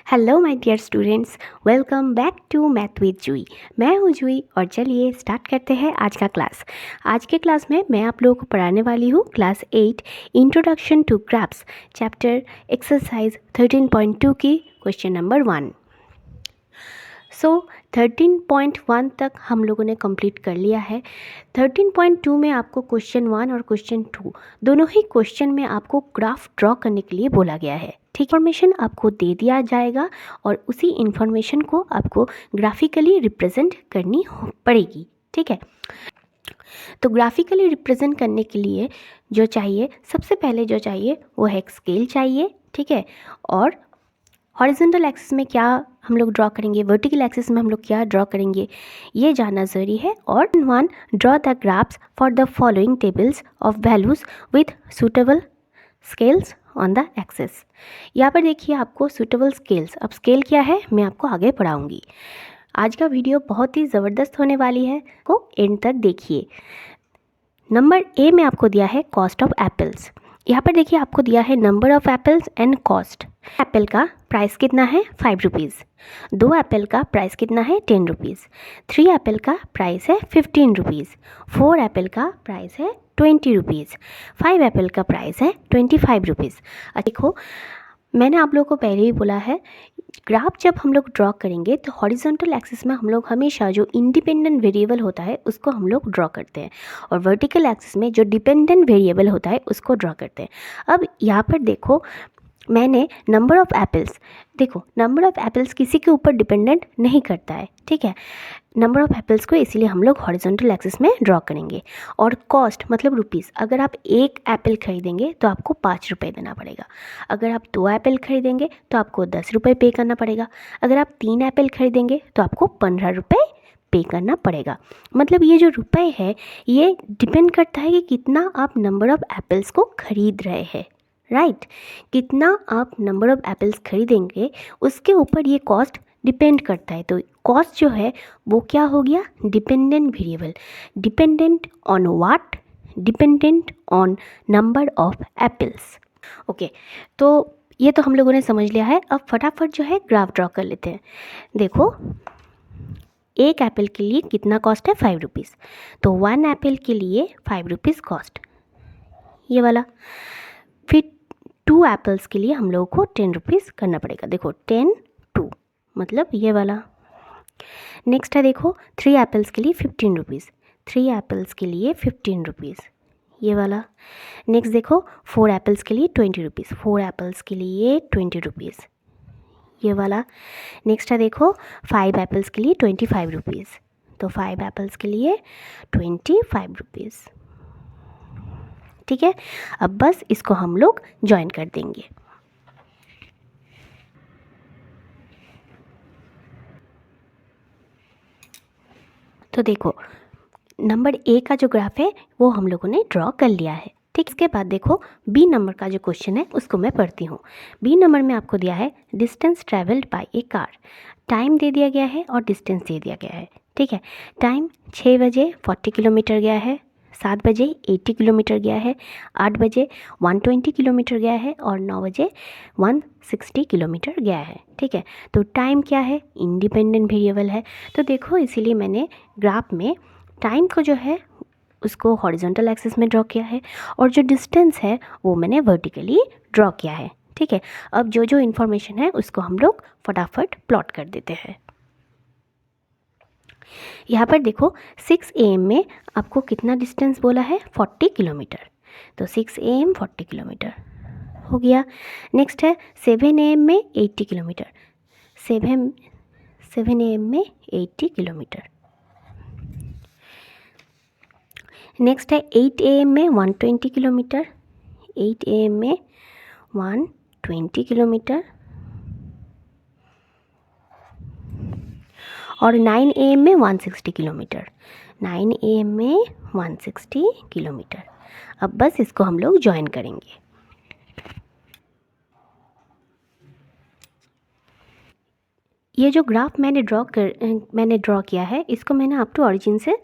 Hello my dear students, welcome back to math with Jui. मैं हूँ जूई और चलिए स्टार्ट करते हैं आज का क्लास। आज के क्लास में मैं आप लोगों को पढ़ाने वाली हूँ class 8 introduction to graphs chapter exercise 13.2 की क्वेश्चन नंबर 1। सो 13.1 तक हम लोगों ने कंप्लीट कर लिया है। 13.2 में आपको क्वेश्चन 1 और क्वेश्चन 2 दोनों ही क्वेश्चन में आपको ग्राफ ड्रॉ करने के लिए बोला गया है। ठीक, इन्फॉर्मेशन आपको दे दिया जाएगा और उसी इन्फॉर्मेशन को आपको ग्राफिकली रिप्रेजेंट करनी पड़ेगी। ठीक है, तो ग्राफिकली रिप्रेजेंट करने के लिए जो चाहिए, सबसे पहले जो चाहिए वो है एक स्केल चाहिए। ठीक है, और हॉरिजॉन्टल एक्सिस में क्या हम लोग ड्रॉ करेंगे, वर्टिकल एक्सिस में हम लोग क्या ड्रॉ करेंगे, ये जानना ज़रूरी है। और 1 draw the graphs for the following tables of values with suitable scales on the axis. यहाँ पर देखिए आपको सूटेबल स्केल्स, अब स्केल क्या है मैं आपको आगे पढ़ाऊँगी। आज का वीडियो बहुत ही ज़बरदस्त होने वाली है, को एंड तक देखिए। नंबर ए में आपको दिया है कॉस्ट ऑफ एप्पल्स। यहाँ पर देखिए आपको दिया है number of apples and cost. Apple का प्राइस कितना है 5 रुपीज़, 2 एप्पल का प्राइस कितना है 10 रुपीज़, 3 एप्पल का प्राइस है 15 रुपीज़, 4 एप्पल का प्राइस है 20 रुपीज़, 5 एप्पल का प्राइस है 25 रुपीज़। देखो मैंने आप लोगों को पहले ही बोला है, ग्राफ जब हम लोग ड्रॉ करेंगे तो हॉरिजॉन्टल एक्सिस में हम लोग हमेशा जो इंडिपेंडेंट वेरिएबल होता है उसको हम लोग ड्रॉ करते हैं और वर्टिकल एक्सिस में जो डिपेंडेंट वेरिएबल होता है उसको ड्रॉ करते हैं। अब यहाँ पर देखो मैंने नंबर ऑफ़ एप्पल्स, देखो नंबर ऑफ़ एप्पल्स किसी के ऊपर डिपेंडेंट नहीं करता है। ठीक है, नंबर ऑफ़ एप्पल्स को इसीलिए हम लोग हॉरिजॉन्टल एक्सिस में ड्रॉ करेंगे। और कॉस्ट मतलब रुपीज़, अगर आप एक एप्पल खरीदेंगे तो आपको 5 रुपये देना पड़ेगा, अगर आप 2 एप्पल खरीदेंगे तो आपको 10 रुपये पे करना पड़ेगा, अगर आप 3 एप्पल खरीदेंगे तो आपको 15 रुपये पे करना पड़ेगा। मतलब ये जो रुपए है ये डिपेंड करता है कि कितना आप नंबर ऑफ़ एप्पल्स को खरीद रहे हैं। राइट, कितना आप नंबर ऑफ़ एप्पल्स खरीदेंगे उसके ऊपर ये कॉस्ट डिपेंड करता है। तो कॉस्ट जो है वो क्या हो गया, dependent variable. Dependent on what, dependent on number of apples. Okay, तो ये तो हम लोगों ने समझ लिया है। अब फटाफट जो है ग्राफ ड्रॉ कर लेते हैं। देखो एक एप्पल के लिए कितना कॉस्ट है 5 रुपीज़, तो 1 एप्पल के लिए 5 रुपीज़ कॉस्ट, ये वाला। फिर 2 एप्पल्स के लिए हम लोगों को 10 रुपीज़ करना पड़ेगा। देखो 10 2 मतलब ये वाला। नेक्स्ट है देखो 3 एप्पल्स के लिए 15 रुपीज़, 3 एप्पल्स के लिए 15 रुपीज़, ये वाला। नेक्स्ट देखो 4 एप्पल्स के लिए 20 रुपीज़, 4 एप्पल्स के लिए 20 रुपीज़, ये वाला। नेक्स्ट है देखो 5 एप्पल्स के लिए 25 रुपीज़, तो 5 एप्पल्स के लिए 25 रुपीज़। ठीक है, अब बस इसको हम लोग ज्वाइन कर देंगे। तो देखो नंबर ए का जो ग्राफ है वो हम लोगों ने ड्रॉ कर लिया है। ठीक, इसके बाद देखो बी नंबर का जो क्वेश्चन है उसको मैं पढ़ती हूँ। बी नंबर में आपको दिया है distance travelled by a car, time दे दिया गया है और डिस्टेंस दे दिया गया है। ठीक है, टाइम 6 बजे 40 किलोमीटर गया है, 7 बजे 80 किलोमीटर गया है, 8 बजे 120 किलोमीटर गया है और 9 बजे 160 किलोमीटर गया है। ठीक है, तो टाइम क्या है, इंडिपेंडेंट वेरिएबल है। तो देखो इसीलिए मैंने ग्राफ में टाइम को जो है उसको हॉरिजॉन्टल एक्सिस में ड्रॉ किया है और जो डिस्टेंस है वो मैंने वर्टिकली ड्रॉ किया है। ठीक है, अब जो जो इन्फॉर्मेशन है उसको हम लोग फटाफट प्लॉट कर देते हैं। यहाँ पर देखो 6 AM में आपको कितना डिस्टेंस बोला है 40 किलोमीटर, तो 6 AM 40 किलोमीटर हो गया। नेक्स्ट है 7 AM में 80 किलोमीटर, 7 AM में 80 किलोमीटर। नेक्स्ट है 8 AM में 120 किलोमीटर, 8 AM में 120 किलोमीटर और 9 AM में 160 किलोमीटर, 9 AM में 160 किलोमीटर। अब बस इसको हम लोग ज्वाइन करेंगे। ये जो ग्राफ मैंने ड्रॉ किया है इसको मैंने अप टू ऑरिजिन से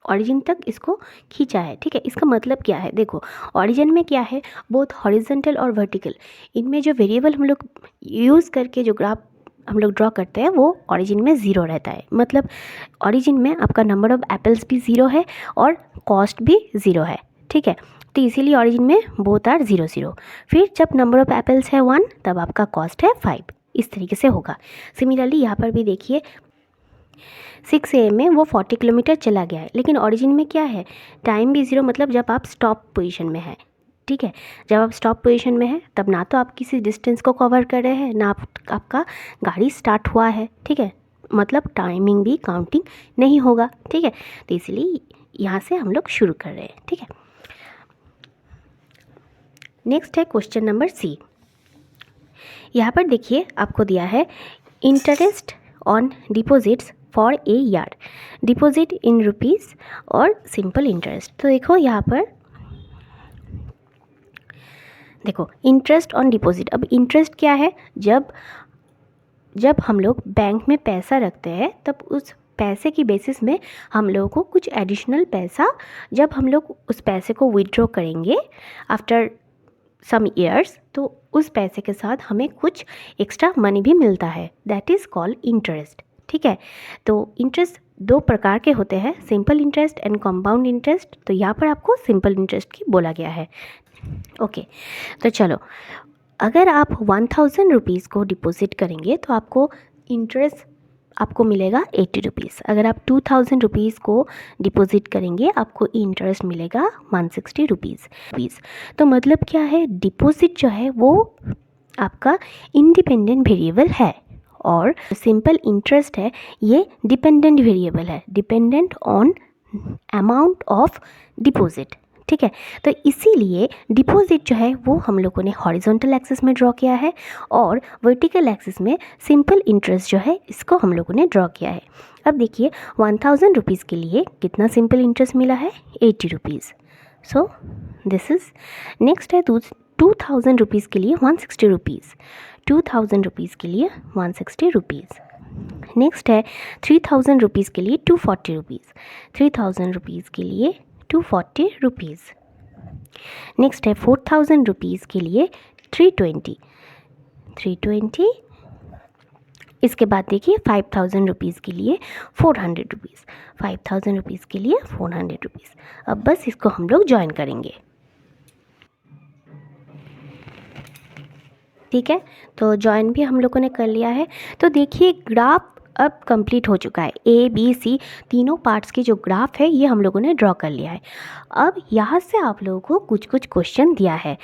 ऑरिजिन तक इसको खींचा है, ठीक है। इसका मतलब क्या है, देखो ऑरिजिन में क्या है, बोथ हॉरिजॉन्टल और वर्टिकल, इनमें जो वेरिएबल हम लोग यूज़ करके जो ग्राफ हम लोग ड्रॉ करते हैं वो ऑरिजिन में ज़ीरो रहता है। मतलब ऑरिजिन में आपका नंबर ऑफ़ एप्पल्स भी ज़ीरो है और कॉस्ट भी ज़ीरो है, ठीक है। तो इसीलिए ऑरिजिन में बोथ आर 0 0। फिर जब नंबर ऑफ़ एप्पल्स है 1 तब आपका कॉस्ट है 5, इस तरीके से होगा। सिमिलरली यहाँ पर भी देखिए 6 AM में वो 40 किलोमीटर चला गया है, लेकिन ऑरिजिन में क्या है, टाइम भी ज़ीरो, मतलब जब आप स्टॉप पोजीशन में है, ठीक है। जब आप स्टॉप पोजीशन में है तब ना तो आप किसी डिस्टेंस को कवर कर रहे हैं, ना आपका गाड़ी स्टार्ट हुआ है, ठीक है। मतलब टाइमिंग भी काउंटिंग नहीं होगा, ठीक है। तो इसलिए यहाँ से हम लोग शुरू कर रहे हैं, ठीक है। नेक्स्ट है क्वेश्चन नंबर सी। यहाँ पर देखिए आपको दिया है interest on deposits for a year, deposit in rupees और सिंपल इंटरेस्ट। तो देखो यहाँ पर देखो इंटरेस्ट ऑन डिपॉजिट। अब इंटरेस्ट क्या है, जब हम लोग बैंक में पैसा रखते हैं तब उस पैसे की बेसिस में हम लोगों को कुछ एडिशनल पैसा, जब हम लोग उस पैसे को विड्रॉ करेंगे आफ्टर सम ईयर्स, तो उस पैसे के साथ हमें कुछ एक्स्ट्रा मनी भी मिलता है, दैट इज़ कॉल्ड इंटरेस्ट, ठीक है। तो इंटरेस्ट दो प्रकार के होते हैं, simple interest and compound interest. तो यहाँ पर आपको सिंपल इंटरेस्ट की बोला गया है, ओके। तो चलो, अगर आप 1000 रुपीज़ को डिपॉजिट करेंगे तो आपको इंटरेस्ट आपको मिलेगा 80 रुपीज़। अगर आप 2000 रुपीज़ को डिपॉजिट करेंगे आपको इंटरेस्ट मिलेगा 160 रुपीज़। तो मतलब क्या है, डिपॉजिट जो है वो आपका इंडिपेंडेंट वेरिएबल है और सिंपल इंटरेस्ट है ये डिपेंडेंट वेरिएबल है, dependent on amount of deposit, ठीक है। तो इसीलिए डिपॉजिट जो है वो हम लोगों ने हॉरिजॉन्टल एक्सिस में ड्रॉ किया है और वर्टिकल एक्सिस में सिंपल इंटरेस्ट जो है इसको हम लोगों ने ड्रॉ किया है। अब देखिए 1000 रुपीज़ के लिए कितना सिंपल इंटरेस्ट मिला है, 80 rupees. So this is next है 2000 रुपीज़ के लिए 160 रुपीज़, 2000 रुपीज़ के लिए 160 रुपीज़। नेक्स्ट है 3000 रुपीज़ के लिए 240 रुपीज़, 3000 रुपीज़ के लिए 240 रुपीज़। नेक्स्ट है 4000 रुपीज़ के लिए 320। इसके बाद देखिए 5000 रुपीज़ के लिए 400 रुपीज़, 5000 रुपीज़ के लिए 400 रुपीज़। अब बस इसको हम लोग ज्वाइन करेंगे, ठीक है। तो ज्वाइन भी हम लोगों ने कर लिया है। तो देखिए ग्राफ अब कंप्लीट हो चुका है, ए बी सी तीनों पार्ट्स की जो ग्राफ है ये हम लोगों ने ड्रॉ कर लिया है। अब यहाँ से आप लोगों को कुछ क्वेश्चन दिया है।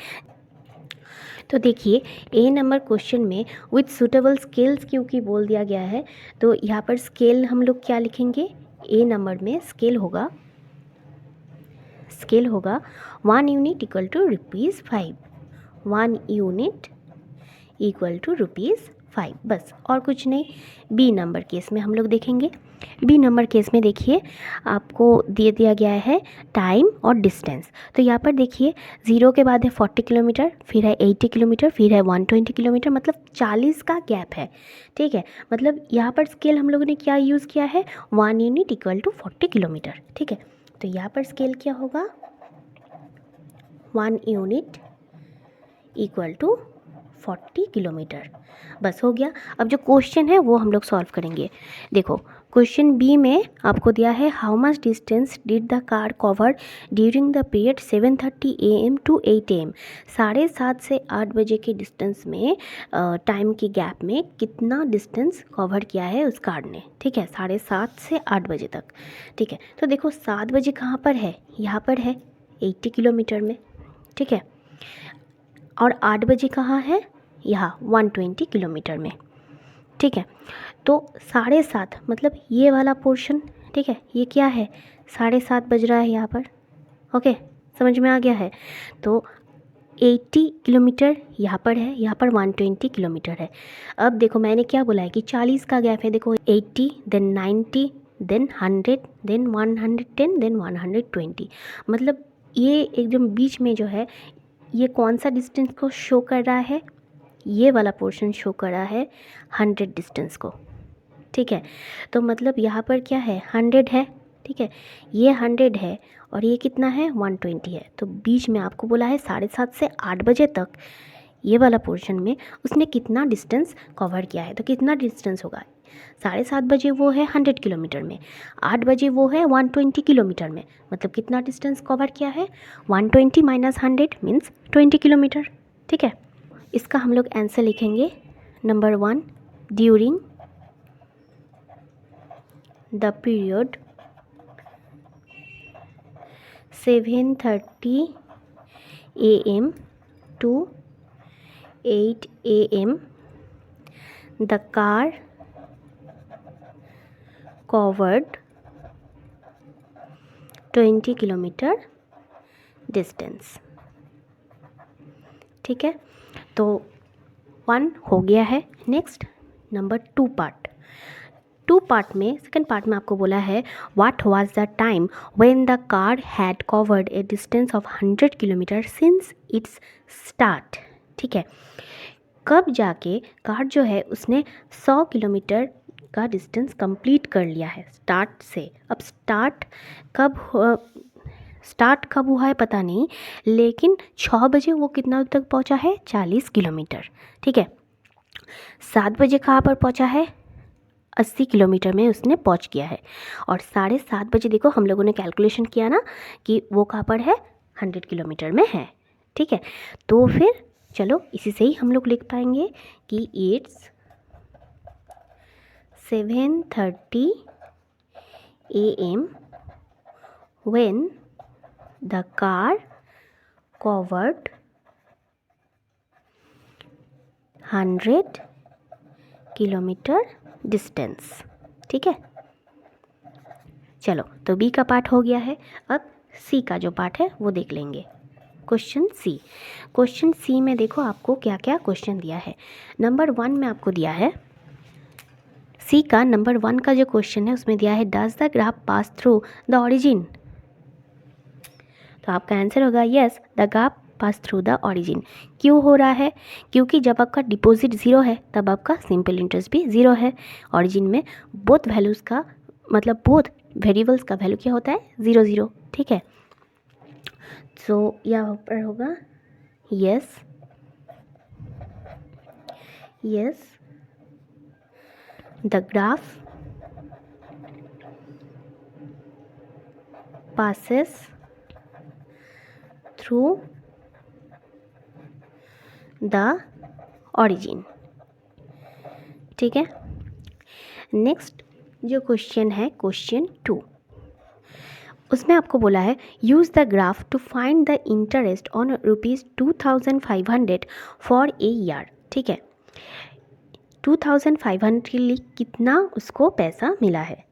तो देखिए ए नंबर क्वेश्चन में विथ सूटेबल स्केल्स क्योंकि बोल दिया गया है, तो यहाँ पर स्केल हम लोग क्या लिखेंगे, ए नंबर में स्केल होगा 1 unit equal to ₹5, 1 unit equal to ₹5, बस और कुछ नहीं। बी नंबर केस में हम लोग देखेंगे, बी नंबर केस में देखिए आपको दे दिया गया है टाइम और डिस्टेंस। तो यहाँ पर देखिए 0 के बाद है 40 किलोमीटर, फिर है 80 किलोमीटर, फिर है 120 किलोमीटर, मतलब 40 का गैप है, ठीक है। मतलब यहाँ पर स्केल हम लोगों ने क्या यूज़ किया है, 1 यूनिट इक्वल टू 40 किलोमीटर, ठीक है। तो यहाँ पर स्केल क्या होगा, 1 यूनिट इक्वल टू 40 किलोमीटर, बस हो गया। अब जो क्वेश्चन है वो हम लोग सॉल्व करेंगे। देखो क्वेश्चन बी में आपको दिया है how much distance did the car cover during the period 7:30 AM to 8 AM। 7:30 से 8 बजे के डिस्टेंस में टाइम के गैप में कितना डिस्टेंस कवर किया है उस कार ने, ठीक है, 7:30 से 8 बजे तक, ठीक है। तो देखो 7 बजे कहाँ पर है, यहाँ पर है 80 किलोमीटर में, ठीक है, और 8 बजे कहाँ है, यहाँ 120 किलोमीटर में, ठीक है। तो 7:30 मतलब ये वाला पोर्शन, ठीक है, ये क्या है 7:30 बज रहा है यहाँ पर, ओके, समझ में आ गया है। तो 80 किलोमीटर यहाँ पर है, यहाँ पर 120 किलोमीटर है। अब देखो मैंने क्या बोला है कि 40 का गैप है, देखो 80 देन 90 देन 100 देन 110 देन 120, मतलब ये एकदम बीच में जो है ये कौन सा डिस्टेंस को शो कर रहा है, ये वाला पोर्शन शो कर रहा है 100 डिस्टेंस को, ठीक है। तो मतलब यहाँ पर क्या है 100 है, ठीक है, ये 100 है और ये कितना है 120 है। तो बीच में आपको बोला है 7:30 से 8 बजे तक ये वाला पोर्शन में उसने कितना डिस्टेंस कवर किया है। तो कितना डिस्टेंस होगा, 7:30 बजे वो है 100 किलोमीटर में, 8 बजे वो है 120 किलोमीटर में, मतलब कितना डिस्टेंस कवर किया है 120 माइनस 100 मीन्स 20 किलोमीटर। ठीक है, इसका हम लोग आंसर लिखेंगे number 1, during the period 7:30 AM to 8 AM the car covered 20 kilometre distance. ठीक है, तो 1 हो गया है। नेक्स्ट नंबर 2 पार्ट में, सेकंड पार्ट में आपको बोला है what was the time when the car had covered A distance of 100 kilometre since it's start. ठीक है, कब जाके कार जो है उसने 100 किलोमीटर का डिस्टेंस कंप्लीट कर लिया है स्टार्ट से। अब स्टार्ट कब हुआ है पता नहीं, लेकिन 6 बजे वो कितना तक पहुंचा है 40 किलोमीटर। ठीक है, 7 बजे कहाँ पर पहुंचा है 80 किलोमीटर में उसने पहुंच गया है। और 7:30 बजे देखो हम लोगों ने कैलकुलेशन किया ना कि वो कहाँ पर है 100 किलोमीटर में है। ठीक है, तो फिर चलो इसी से ही हम लोग लिख पाएंगे कि it's 7:30 AM when the car covered 100 kilometre distance. ठीक है, चलो तो बी का पार्ट हो गया है। अब सी का जो पार्ट है वो देख लेंगे। क्वेश्चन सी में देखो आपको क्या क्या क्वेश्चन दिया है। नंबर 1 में आपको दिया है, सी का नंबर 1 का जो क्वेश्चन है उसमें दिया है does the graph pass through the origin. तो आपका आंसर होगा yes the graph pass through the origin. क्यों हो रहा है, क्योंकि जब आपका डिपॉजिट 0 है तब आपका सिंपल इंटरेस्ट भी 0 है। ओरिजिन में बोथ वैल्यूज़ का मतलब बोथ वेरिएबल्स का वैल्यू क्या होता है 0 0। ठीक है, सो यहाँ पर होगा yes the graph passes through the origin। ठीक है, नेक्स्ट जो क्वेश्चन है क्वेश्चन 2, उसमें आपको बोला है use the graph to find the interest on ₹2500 for a year. ठीक है, 2500 के लिए कितना उसको पैसा मिला है।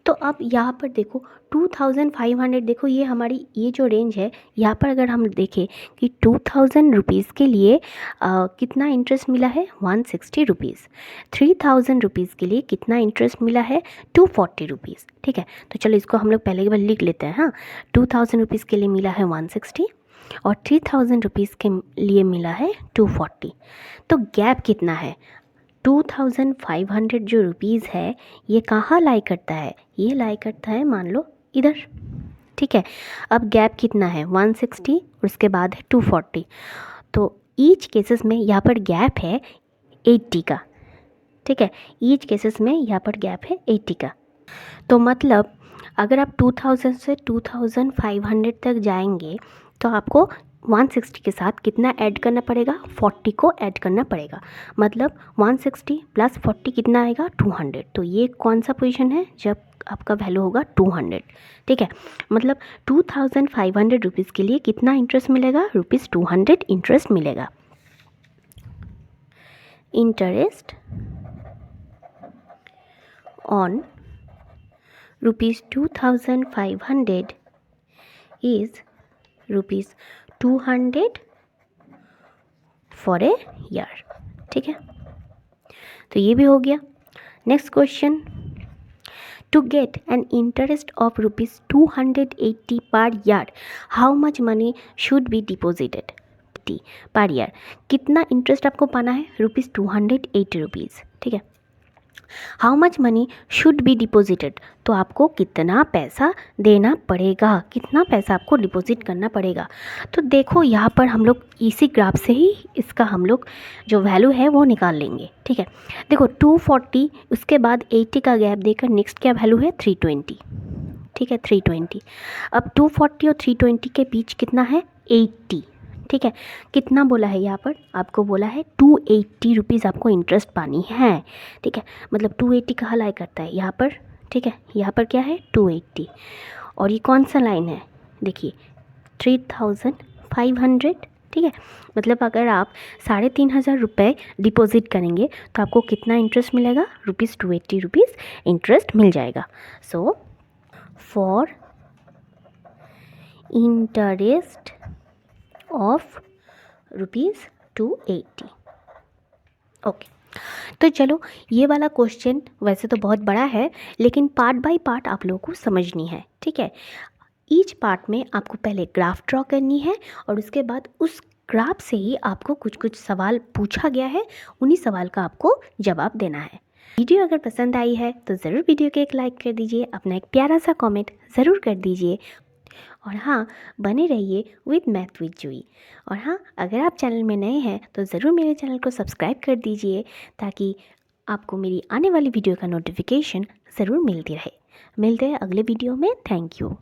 तो अब यहाँ पर देखो 2500, देखो ये हमारी ये जो रेंज है यहाँ पर अगर हम देखें कि 2000 रुपीज़ के लिए कितना इंटरेस्ट मिला है 160 रुपीज़, 3000 रुपीज़ के लिए कितना इंटरेस्ट मिला है 240 रुपीज़। ठीक है, तो चलो इसको हम लोग पहले के बार लिख लेते हैं। हाँ, 2000 रुपीज़ के लिए मिला है 160 और 3000 रुपीज़ के लिए मिला है 240। तो गैप कितना है 2500 जो रुपीज़ है ये कहाँ लाई करता है, ये लाई करता है मान लो इधर। ठीक है, अब गैप कितना है 160 और उसके बाद है 240। तो ईच केसेस में यहाँ पर गैप है 80 का। ठीक है, ईच केसेस में यहाँ पर गैप है 80 का। तो मतलब अगर आप 2000 से 2500 तक जाएंगे तो आपको 160 के साथ कितना ऐड करना पड़ेगा 40 को ऐड करना पड़ेगा। मतलब 160 प्लस 40 कितना आएगा 200। तो ये कौन सा पोजीशन है जब आपका वैल्यू होगा 200। ठीक है, मतलब 2500 रुपीज़ के लिए कितना इंटरेस्ट मिलेगा ₹200 इंटरेस्ट मिलेगा। Interest on ₹2500 is ₹200 for a year. ठीक है, तो ये भी हो गया। Next question, to get an interest of ₹280 per year how much money should be deposited per year. कितना इंटरेस्ट आपको पाना है ₹280। ठीक है, how much money should be deposited, तो आपको कितना पैसा देना पड़ेगा, कितना पैसा आपको डिपॉजिट करना पड़ेगा। तो देखो यहाँ पर हम लोग इसी ग्राफ से ही इसका हम लोग जो वैल्यू है वो निकाल लेंगे। ठीक है, देखो 240, उसके बाद 80 का गैप देकर नेक्स्ट क्या वैल्यू है 320। ठीक है 320, अब 240 और 320 के बीच कितना है 80। ठीक है, कितना बोला है यहाँ पर, आपको बोला है 280 रुपीज़ आपको इंटरेस्ट पानी है। ठीक है, मतलब 280 कहाँ लाई करता है यहाँ पर। ठीक है, यहाँ पर क्या है 280, और ये कौन सा लाइन है देखिए 3500। ठीक है, मतलब अगर आप 3500 रुपये डिपॉजिट करेंगे तो आपको कितना इंटरेस्ट मिलेगा, ₹280 इंटरेस्ट मिल जाएगा। So for interest of ₹280। Okay, तो चलो ये वाला क्वेश्चन वैसे तो बहुत बड़ा है, लेकिन पार्ट बाय पार्ट आप लोगों को समझनी है। ठीक है, ईच पार्ट में आपको पहले ग्राफ ड्रॉ करनी है और उसके बाद उस ग्राफ से ही आपको कुछ कुछ सवाल पूछा गया है, उन्हीं सवाल का आपको जवाब देना है। वीडियो अगर पसंद आई है तो ज़रूर वीडियो को एक लाइक कर दीजिए, अपना एक प्यारा सा कमेंट ज़रूर कर दीजिए, और हाँ बने रहिए विद मैथ विद जूही। और हाँ, अगर आप चैनल में नए हैं तो ज़रूर मेरे चैनल को सब्सक्राइब कर दीजिए ताकि आपको मेरी आने वाली वीडियो का नोटिफिकेशन ज़रूर मिलती रहे। मिलते हैं अगले वीडियो में। Thank you.